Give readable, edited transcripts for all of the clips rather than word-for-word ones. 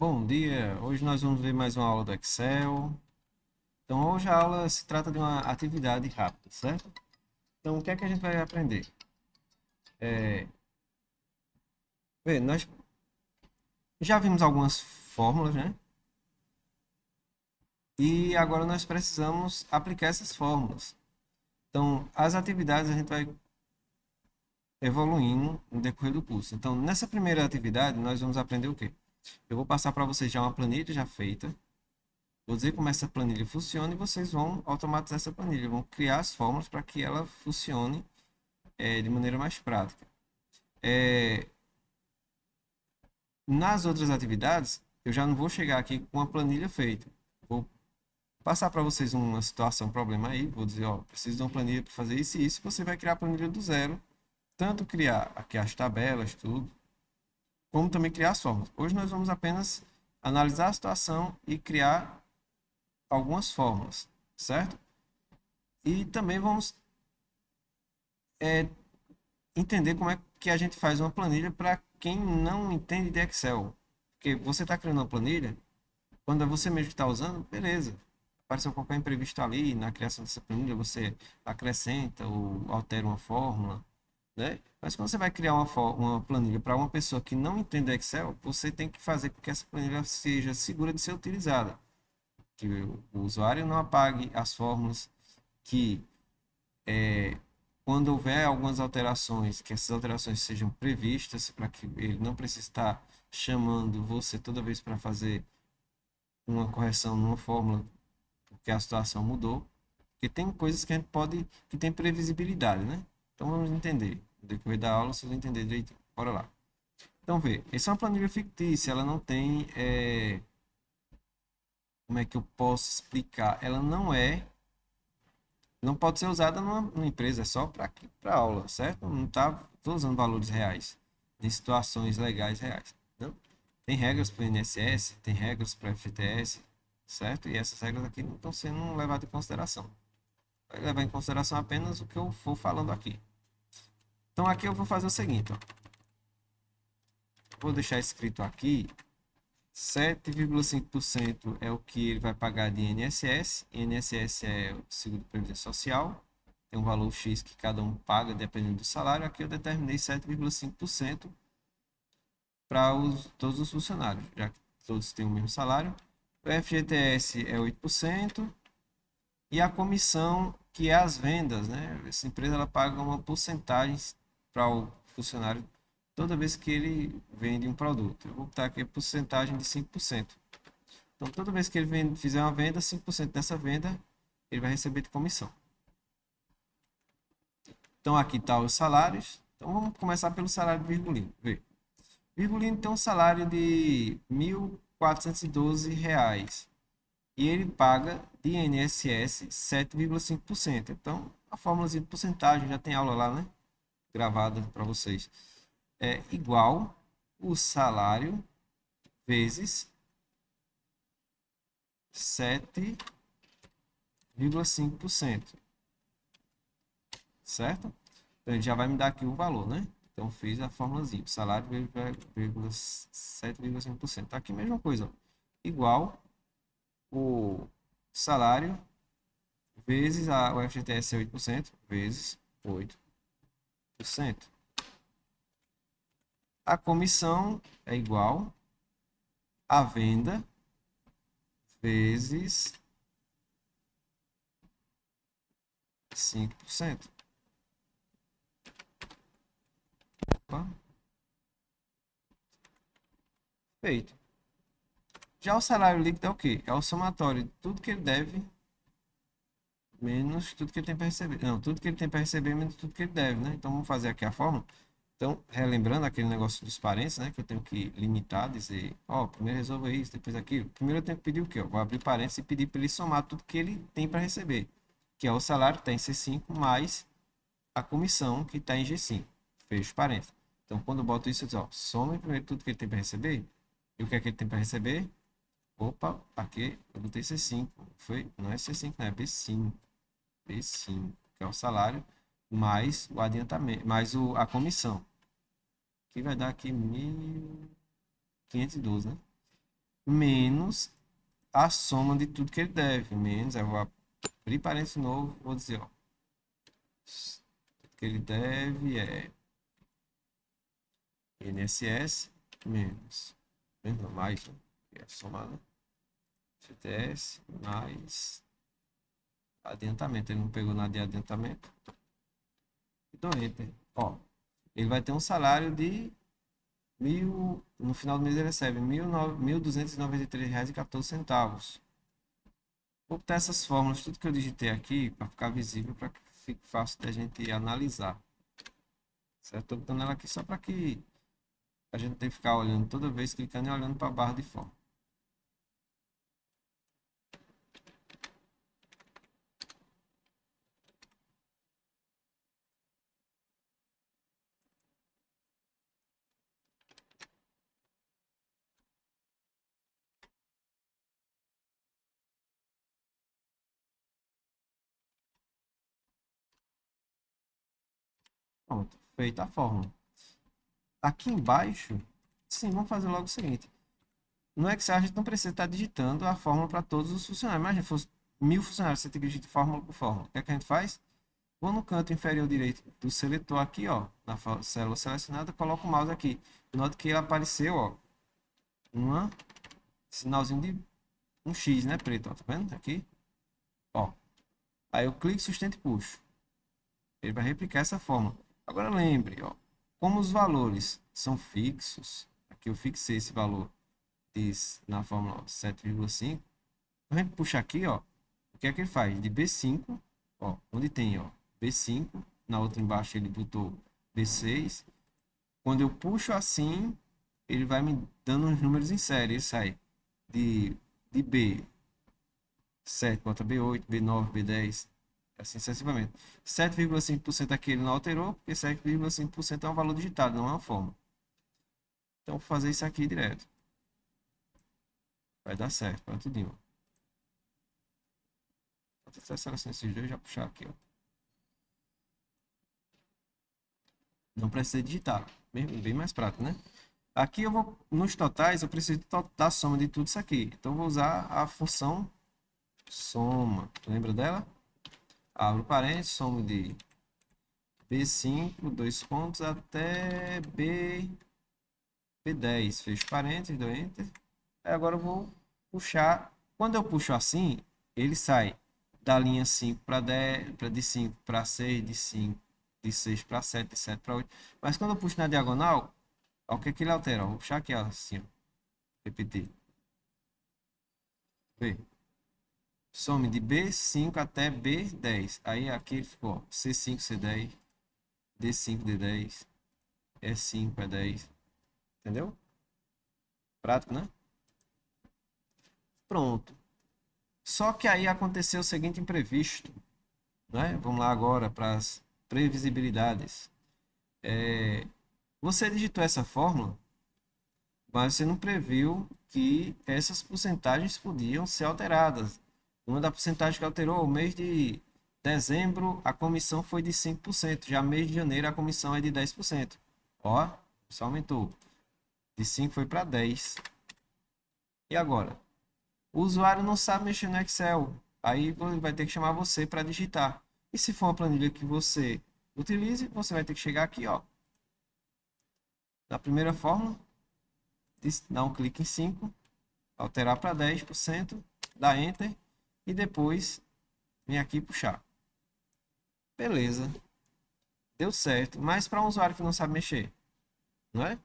Bom dia, hoje nós vamos ver mais uma aula do Excel. Então, hoje a aula se trata de uma atividade rápida, certo? Então, o que é que a gente vai aprender? Nós já vimos algumas fórmulas, né? E agora nós precisamos aplicar essas fórmulas. Então, as atividades a gente vai evoluindo no decorrer do curso. Então, nessa primeira atividade, nós vamos aprender o quê? Eu vou passar para vocês já uma planilha já feita. Vou dizer como essa planilha funciona e vocês vão automatizar essa planilha, vão criar as fórmulas para que ela funcione de maneira mais prática. É, nas outras atividades, eu já não vou chegar aqui com a planilha feita. Vou passar para vocês uma situação, um problema aí, vou dizer, ó, preciso de uma planilha para fazer isso e isso, você vai criar a planilha do zero, tanto criar aqui as tabelas, tudo, como também criar as fórmulas. Hoje nós vamos apenas analisar a situação e criar algumas fórmulas, certo? E também vamos é, entender como é que a gente faz uma planilha para quem não entende de Excel. Porque você está criando uma planilha, quando é você mesmo que está usando, beleza. Apareceu qualquer imprevisto ali na criação dessa planilha, você acrescenta ou altera uma fórmula, né? Mas quando você vai criar uma planilha para uma pessoa que não entende Excel, você tem que fazer com que essa planilha seja segura de ser utilizada. Que o usuário não apague as fórmulas, que quando houver algumas alterações, que essas alterações sejam previstas para que ele não precise estar chamando você toda vez para fazer uma correção numa fórmula, porque a situação mudou. Porque tem coisas que a gente pode, que tem previsibilidade, né? Então vamos entender. No decorrer da aula vocês vão entender direitinho. Bora lá. Então vê, essa é uma planilha fictícia, ela não tem, como é que eu posso explicar? Ela não pode ser usada numa empresa, é só para aula, certo? Não tá, estou usando valores reais, em situações legais reais. Não? Tem regras para o INSS, tem regras para o FGTS, certo? E essas regras aqui não estão sendo levadas em consideração. Vai levar em consideração apenas o que eu for falando aqui. Então aqui eu vou fazer o seguinte, ó. Vou deixar escrito aqui, 7,5% é o que ele vai pagar de INSS. INSS é o seguro de previdência social. Tem um valor X que cada um paga dependendo do salário. Aqui eu determinei 7,5% para todos os funcionários, já que todos têm o mesmo salário. O FGTS é 8%. E a comissão, que é as vendas, né? Essa empresa ela paga uma porcentagem para o funcionário toda vez que ele vende um produto. Eu vou botar aqui a porcentagem de 5%. Então, toda vez que ele fizer uma venda, 5% dessa venda ele vai receber de comissão. Então, aqui está os salários. Então, vamos começar pelo salário do Virgulino. Vê. Virgulino tem um salário de R$ 1.412 e ele paga de INSS 7,5%. Então, a fórmula de porcentagem já tem aula lá, né? Gravada para vocês. É igual o salário vezes 7,5%, certo? Então, ele já vai me dar aqui o valor, né? Então, fiz a formulazinha. Salário, 7,5%. Aqui, mesma coisa. Ó. Igual o salário vezes o FGTS é 8%, vezes 8%. A comissão é igual a venda vezes 5%. Opa, feito. Já o salário líquido é o quê? É o somatório de tudo que ele deve menos tudo que ele tem para receber. Não, tudo que ele tem para receber menos tudo que ele deve, né? Então vamos fazer aqui a fórmula. Então, relembrando aquele negócio dos parênteses, né? Que eu tenho que limitar, dizer, ó, primeiro resolva isso, depois aquilo. Primeiro eu tenho que pedir o quê? Eu vou abrir parênteses e pedir para ele somar tudo que ele tem para receber. Que é o salário que está em C5 mais a comissão que está em G5. Fecho parênteses. Então, quando eu boto isso, eu digo, ó, some primeiro tudo que ele tem para receber. E o que é que ele tem para receber? Opa, aqui eu botei C5. Foi, não é C5, não é B5. B5, que é o salário, mais o adiantamento, mais a comissão. Que vai dar aqui 1.512, né? menos a soma de tudo que ele deve. Menos, aí eu vou abrir parênteses novo, vou dizer, ó, tudo que ele deve é INSS menos, menos mais, né? É somar, né? FGTS mais adiantamento. Ele não pegou nada de adiantamento. Então, enter. Ó, ele vai ter um salário de no final do mês ele recebe R$ 1.293,14. Vou botar essas fórmulas, tudo que eu digitei aqui, para ficar visível, para que fique fácil da gente analisar. Certo? Estou botando ela aqui só para que a gente tenha que ficar olhando toda vez, clicando e olhando para a barra de fórmula. Pronto, feita a fórmula. Aqui embaixo, sim, vamos fazer logo o seguinte. No Excel a gente não precisa estar digitando a fórmula para todos os funcionários. Imagina, se fosse 1.000 funcionários, você tem que digitar fórmula por fórmula. O que é que a gente faz? Vou no canto inferior direito do seletor aqui, ó, na célula selecionada, coloco o mouse aqui. Note que ele apareceu, ó, um sinalzinho de um X, né, preto, ó, tá vendo? Aqui, ó. Aí eu clico, sustento e puxo. Ele vai replicar essa fórmula. Agora lembre, ó, como os valores são fixos, aqui eu fixei esse valor diz na fórmula 7,5. A gente puxa aqui, ó, o que é que ele faz? De B5, ó, onde tem, ó, B5, na outra embaixo ele botou B6. Quando eu puxo assim, ele vai me dando uns números em série. Ele sai de B7, bota B8, B9, B10, assim sucessivamente. 7,5% aqui ele não alterou, porque 7,5% é um valor digitado, não é uma forma. Então, vou fazer isso aqui direto. Vai dar certo, para tudinho. Vou até selecionar esses dois e já puxar aqui, ó. Não precisa digitar, bem mais prático, né? Aqui eu vou, nos totais, eu preciso da soma de tudo isso aqui. Então, eu vou usar a função soma. Lembra dela? Abro parênteses, soma de B5, dois pontos, até B10. Fecho parênteses, dou Enter. Aí agora eu vou puxar. Quando eu puxo assim, ele sai da linha 5 para 10, de 5 para 6, de 5, de 6 para 7, de 7 para 8. Mas quando eu puxo na diagonal, olha o que, que ele altera. Vou puxar aqui, ó, assim, ó. Repetir. Vê. Some de B5 até B10. Aí aqui ficou C5, C10, D5, D10, E5, E10. Entendeu? Prático, né? Pronto. Só que aí aconteceu o seguinte imprevisto, né? Vamos lá agora para as previsibilidades. Você digitou essa fórmula, mas você não previu que essas porcentagens podiam ser alteradas. Uma da porcentagem que alterou, o mês de dezembro, a comissão foi de 5%. Já mês de janeiro, a comissão é de 10%. Ó, só aumentou. De 5 foi para 10. E agora? O usuário não sabe mexer no Excel. Aí ele vai ter que chamar você para digitar. E se for uma planilha que você utilize, você vai ter que chegar aqui, ó. Na primeira fórmula, dar um clique em 5, alterar para 10%, dar Enter e depois vir aqui e puxar. Beleza. Deu certo. Mas para um usuário que não sabe mexer, não é?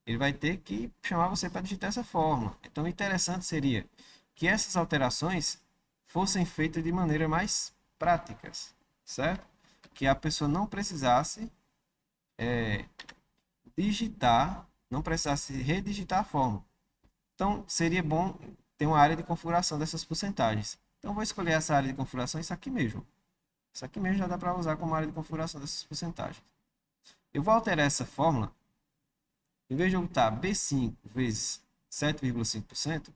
Ele vai ter que chamar você para digitar essa fórmula. Então, o interessante seria que essas alterações fossem feitas de maneira mais práticas, certo? Que a pessoa não precisasse digitar, não precisasse redigitar a fórmula. Então, seria bom ter uma área de configuração dessas porcentagens. Então, vou escolher essa área de configuração, isso aqui mesmo. Isso aqui mesmo já dá para usar como área de configuração dessas porcentagens. Eu vou alterar essa fórmula. Em vez de eu botar B5 vezes 7,5%,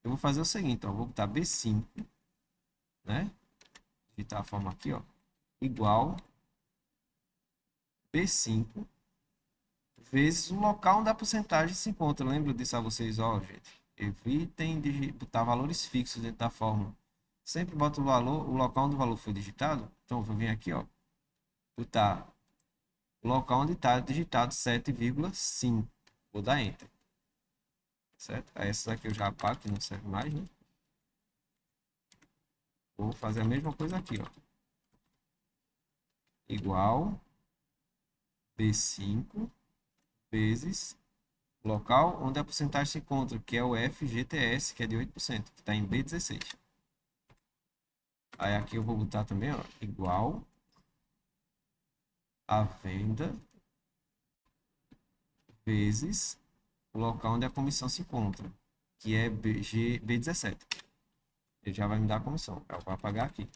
eu vou fazer o seguinte, ó, vou botar B5, né? Digitar a forma aqui, ó, igual B5 vezes o local onde a porcentagem se encontra. Lembra disso a vocês, ó, gente? Evitem botar valores fixos dentro da fórmula. Sempre bota o valor, o local onde o valor foi digitado. Então, eu vou vir aqui, ó, botar o local onde está digitado 7,5. Vou dar Enter. Certo? Aí essa daqui eu já apago, que não serve mais, né? Vou fazer a mesma coisa aqui, ó. Igual B5 vezes o local onde a porcentagem se encontra, que é o FGTS, que é de 8%, que está em B16. Aí aqui eu vou botar também, ó, igual a venda vezes o local onde a comissão se encontra, que é B17. Ele já vai me dar a comissão. Eu vou apagar aqui.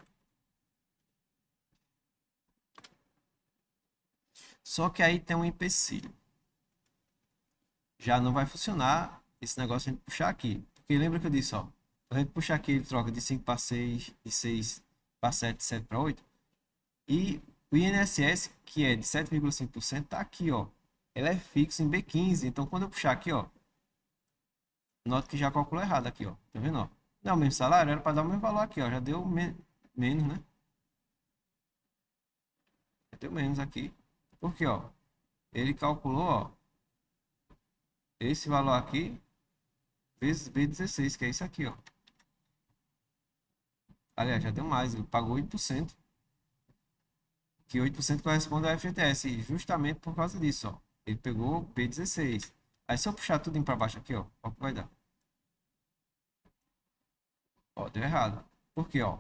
Só que aí tem um empecilho. Já não vai funcionar esse negócio de a gente puxar aqui. Porque lembra que eu disse, ó, a gente puxar aqui, ele troca de 5 para 6, de 6 para 7, de 7 para 8. E o INSS, que é de 7,5%, tá aqui, ó. Ele é fixo em B15. Então, quando eu puxar aqui, ó, nota que já calculou errado aqui, ó. Tá vendo, ó? Não é o mesmo salário? Era para dar o mesmo valor aqui, ó. Já deu menos, né? Já deu menos aqui. Porque, ó, ele calculou, ó, esse valor aqui vezes B16, que é isso aqui, ó. Aliás, já deu mais, ele pagou 8%, que 8% corresponde ao FGTS, e justamente por causa disso, ó. Ele pegou B16. Aí se eu puxar tudo para baixo aqui, ó, o que vai dar? Ó, deu errado. Por quê, ó?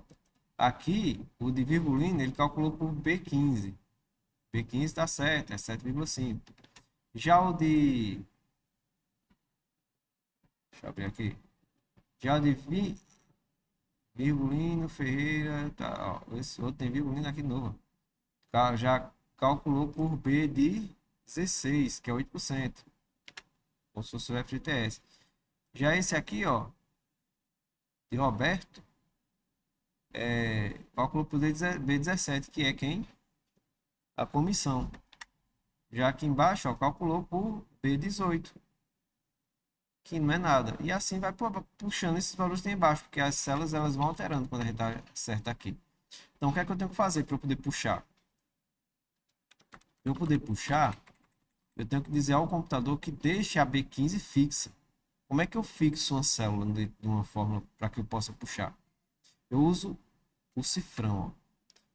Aqui, o de virgulina, ele calculou por B15. B15 tá certo, é 7,5. Já o de... Deixa eu abrir aqui. Já o de Virgulino Ferreira, tá, ó, esse outro tem Virgulino aqui de novo. Já calculou por B de 16, que é 8%. Como se fosse o FGTS. Já esse aqui, ó, de Roberto, calculou por B17, que é quem? A comissão. Já aqui embaixo, ó, calculou por B18, que não é nada. E assim vai puxando esses valores de embaixo, porque as células elas vão alterando quando a gente acerta aqui. Então, o que é que eu tenho que fazer para eu poder puxar? Para eu poder puxar, eu tenho que dizer ao computador que deixe a B15 fixa. Como é que eu fixo uma célula de uma fórmula para que eu possa puxar? Eu uso o cifrão. Ó.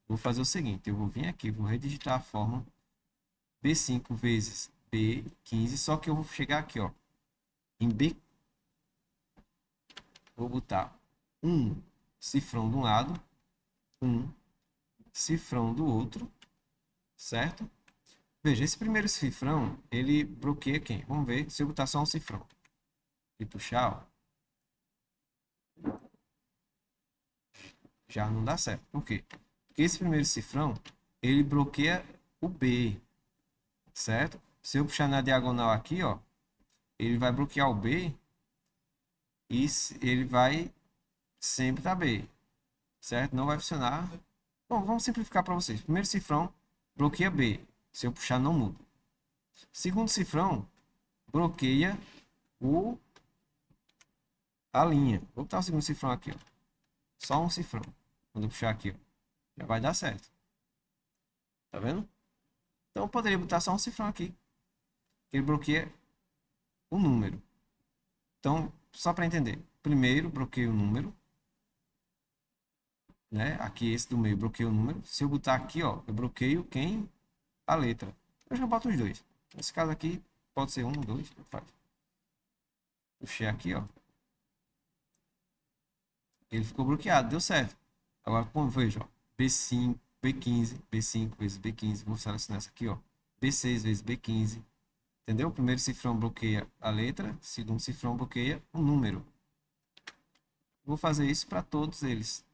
Vou fazer o seguinte, eu vou vir aqui, vou redigitar a fórmula B5 vezes B15, só que eu vou chegar aqui, ó, em B, vou botar um cifrão de um lado, um cifrão do outro, certo? Veja, esse primeiro cifrão, ele bloqueia quem? Vamos ver se eu botar só um cifrão e puxar, ó, já não dá certo. Por quê? Porque esse primeiro cifrão, ele bloqueia o B, certo? Se eu puxar na diagonal aqui, ó, ele vai bloquear o B e ele vai sempre estar B, certo? Não vai funcionar. Bom, vamos simplificar para vocês. Primeiro cifrão bloqueia B. Se eu puxar, não muda. Segundo cifrão bloqueia a linha. Vou botar o segundo cifrão aqui, ó. Só um cifrão. Quando eu puxar aqui, ó, já vai dar certo. Tá vendo? Então eu poderia botar só um cifrão aqui. Ele bloqueia o número. Então, só para entender. Primeiro bloqueia o número. Né? Aqui esse do meio bloqueia o número. Se eu botar aqui, ó, eu bloqueio quem? A letra. Eu já boto os dois. Nesse caso aqui, pode ser um, dois, faz. Puxei aqui, ó. Ele ficou bloqueado, deu certo. Agora, como veja, ó, B5, B15, B5 vezes B15, vou selecionar essa aqui, ó. B6 vezes B15, entendeu? O primeiro cifrão bloqueia a letra, o segundo cifrão bloqueia o número. Vou fazer isso para todos eles.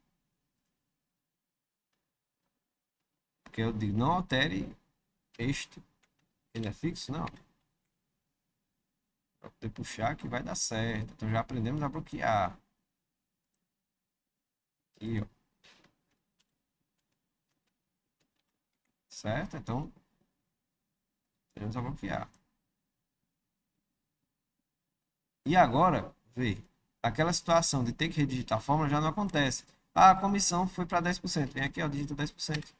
Porque eu digo, não altere este. Ele é fixo? Não. Para poder puxar que vai dar certo. Então já aprendemos a bloquear. Aqui, ó. Certo? Então, temos a bloquear. E agora, Vê. Aquela situação de ter que redigitar a fórmula já não acontece. Ah, a comissão foi para 10%. Vem aqui, ó, digita 10%.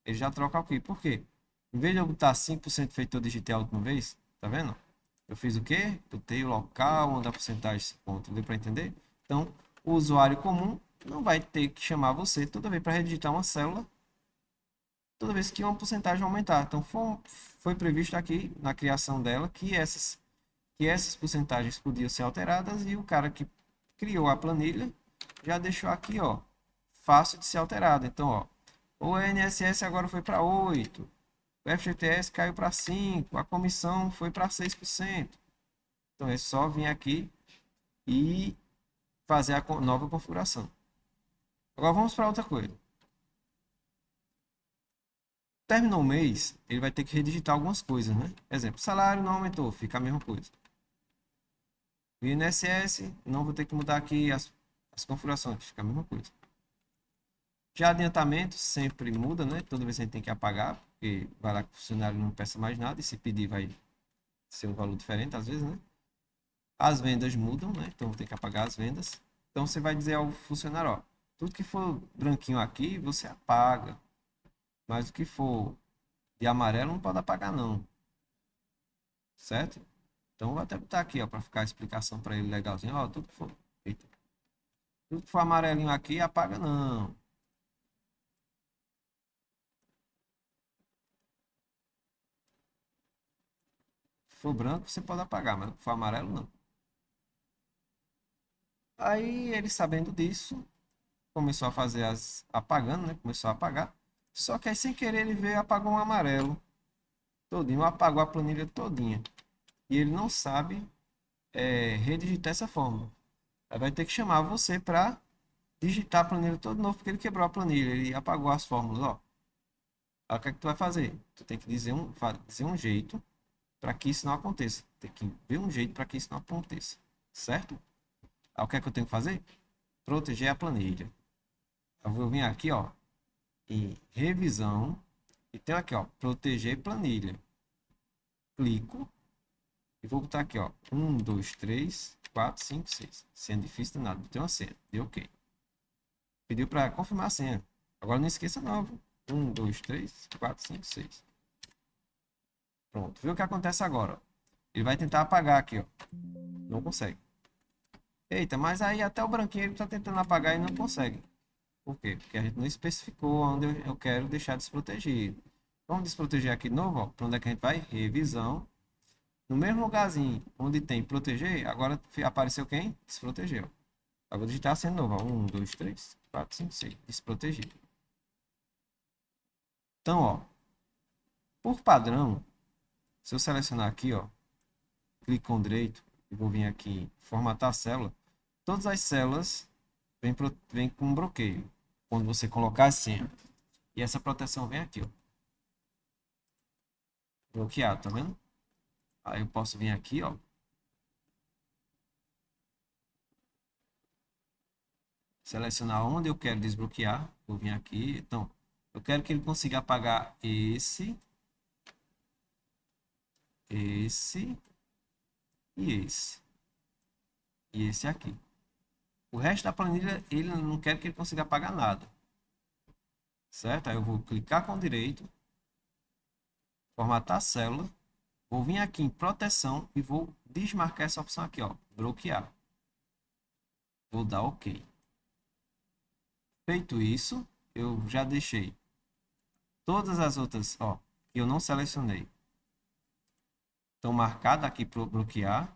Ele já troca aqui. Por quê? Em vez de eu botar 5% feito eu digitei a última vez, tá vendo? Eu fiz o quê? Botei o local onde a porcentagem se encontra. Deu para entender? Então, o usuário comum não vai ter que chamar você toda vez para redigitar uma célula, toda vez que uma porcentagem aumentar. Então, foi previsto aqui na criação dela que essas porcentagens podiam ser alteradas e o cara que criou a planilha já deixou aqui, ó, fácil de ser alterado. Então, ó, o INSS agora foi para 8, o FGTS caiu para 5, a comissão foi para 6%. Então, é só vir aqui e fazer a nova configuração. Agora vamos para outra coisa. Terminou o mês, ele vai ter que redigitar algumas coisas, né? Exemplo, salário não aumentou, fica a mesma coisa. O INSS, não vou ter que mudar aqui as configurações, fica a mesma coisa. Já adiantamento sempre muda, né? Toda vez a gente tem que apagar, porque vai lá que o funcionário não peça mais nada, e se pedir vai ser um valor diferente às vezes, né? As vendas mudam, né? Então vou ter que apagar as vendas. Então você vai dizer ao funcionário, ó, tudo que for branquinho aqui, você apaga. Mas o que for de amarelo não pode apagar não, certo? Então vou até botar aqui, ó, para ficar a explicação para ele legalzinho, ó, eita, tudo que for amarelinho aqui, apaga não. Se for branco, você pode apagar, mas se for amarelo, não. Aí ele, sabendo disso, começou a fazer apagando, né? Começou a apagar. Só que aí, sem querer, ele veio e apagou um amarelo todinho, apagou a planilha todinha. E ele não sabe redigitar essa fórmula. Aí vai ter que chamar você para digitar a planilha toda de novo, porque ele quebrou a planilha, ele apagou as fórmulas, ó. Aí o que é que tu vai fazer? Tu tem que dizer um jeito para que isso não aconteça. Tem que ver um jeito para que isso não aconteça, certo? Aí o que é que eu tenho que fazer? Proteger a planilha. Eu vou vir aqui, ó, em revisão e tenho aqui, ó, proteger planilha. Clico e vou botar aqui, ó, 1, 2, 3, 4, 5, 6. Senha difícil nada, botei uma senha, deu ok. Pediu para confirmar a senha. Agora não esqueça não, viu? 1, 2, 3, 4, 5, 6. Pronto, viu o que acontece agora? Ele vai tentar apagar aqui, ó. Não consegue. Eita, mas aí até o branquinho ele está tentando apagar e não consegue. Por quê? Porque a gente não especificou onde eu quero deixar desprotegido. Vamos desproteger aqui de novo, ó. Para onde é que a gente vai? Revisão. No mesmo lugarzinho onde tem proteger, agora apareceu quem? Desproteger, ó. Eu vou digitar assim de novo, ó. 1, 2, 3, 4, 5, 6. Desproteger. Então, ó. Por padrão, se eu selecionar aqui, ó. Clique com direito e vou vir aqui em formatar a célula. Todas as células vêm com bloqueio. Quando você colocar a senha. E essa proteção vem aqui, ó. Bloqueado, tá vendo? Aí eu posso vir aqui, ó. Selecionar onde eu quero desbloquear. Vou vir aqui. Então, eu quero que ele consiga apagar esse e esse. E esse aqui. O resto da planilha, ele não quer que ele consiga apagar nada. Certo? Aí eu vou clicar com direito. Formatar a célula. Vou vir aqui em proteção e vou desmarcar essa opção aqui, ó. Bloquear. Vou dar OK. Feito isso, eu já deixei todas as outras, ó, que eu não selecionei. Estão marcadas aqui para bloquear.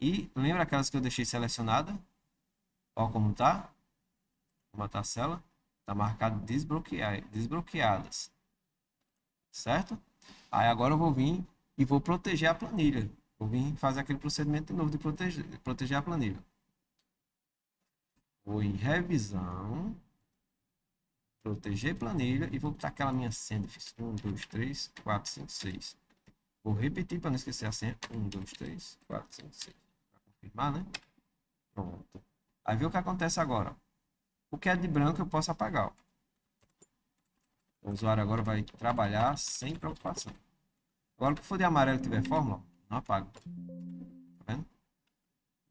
E lembra aquelas que eu deixei selecionada? Ó como tá. Vou matar a célula. Tá marcado desbloqueadas. Certo? Aí agora eu vou vir e vou proteger a planilha. Vou vir fazer aquele procedimento de novo de proteger a planilha. Vou em revisão. Proteger planilha e vou botar aquela minha senha difícil. 1, 2, 3, 4, 5, 6. Vou repetir para não esquecer a senha. 1, 2, 3, 4, 5, 6. Para confirmar, né? Pronto. Aí vê o que acontece agora. O que é de branco eu posso apagar. Ó. O usuário agora vai trabalhar sem preocupação. Agora, o que for de amarelo e tiver fórmula, não apaga. Tá vendo?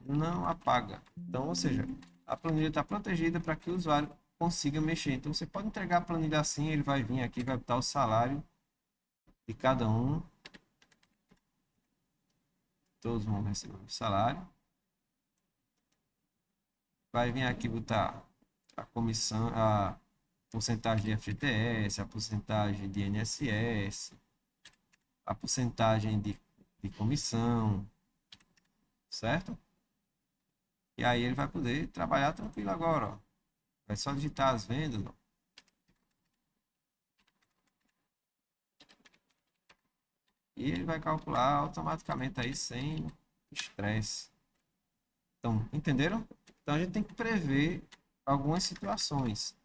não apaga. Então, ou seja, a planilha está protegida para que o usuário consiga mexer. Então, você pode entregar a planilha assim, ele vai vir aqui, vai botar o salário de cada um, todos vão receber o salário. Vai vir aqui botar a comissão, a porcentagem de FGTS, a porcentagem de INSS, a porcentagem de comissão, certo? E aí ele vai poder trabalhar tranquilo agora, ó. Vai só digitar as vendas, ó. E ele vai calcular automaticamente aí sem estresse. Então, entenderam? Então a gente tem que prever algumas situações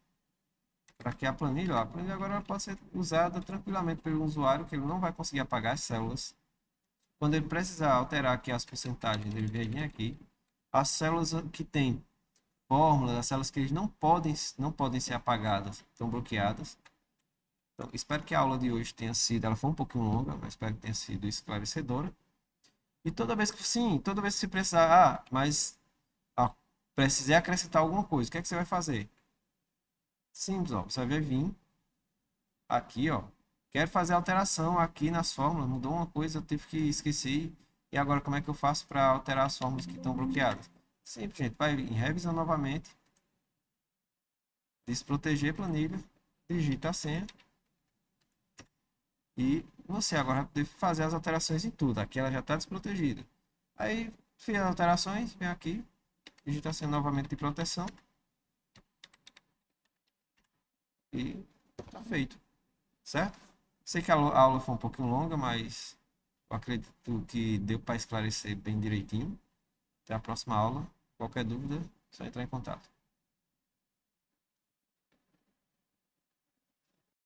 para que a planilha agora pode ser usada tranquilamente pelo usuário, que ele não vai conseguir apagar as células. Quando ele precisar alterar aqui as porcentagens, ele vai vir aqui. As células que tem fórmulas, as células que eles não podem ser apagadas, estão bloqueadas. Então, espero que a aula de hoje tenha sido, ela foi um pouquinho longa, mas espero que tenha sido esclarecedora. E toda vez que, sim, toda vez que você precisar, mas precisei acrescentar alguma coisa, o que é que você vai fazer? Simples, ó, você vai vir aqui, ó, quero fazer alteração aqui nas fórmulas, mudou uma coisa, eu tive que esquecer, e agora como é que eu faço para alterar as fórmulas que estão bloqueadas? Simples, gente, vai em revisão novamente, desproteger planilha, digita a senha, e você agora vai poder fazer as alterações em tudo, aqui ela já está desprotegida. Aí, fiz as alterações, vem aqui, digita a senha novamente de proteção, e tá feito, certo? Sei que a aula foi um pouquinho longa, mas eu acredito que deu para esclarecer bem direitinho. Até a próxima aula. Qualquer dúvida, é só entrar em contato.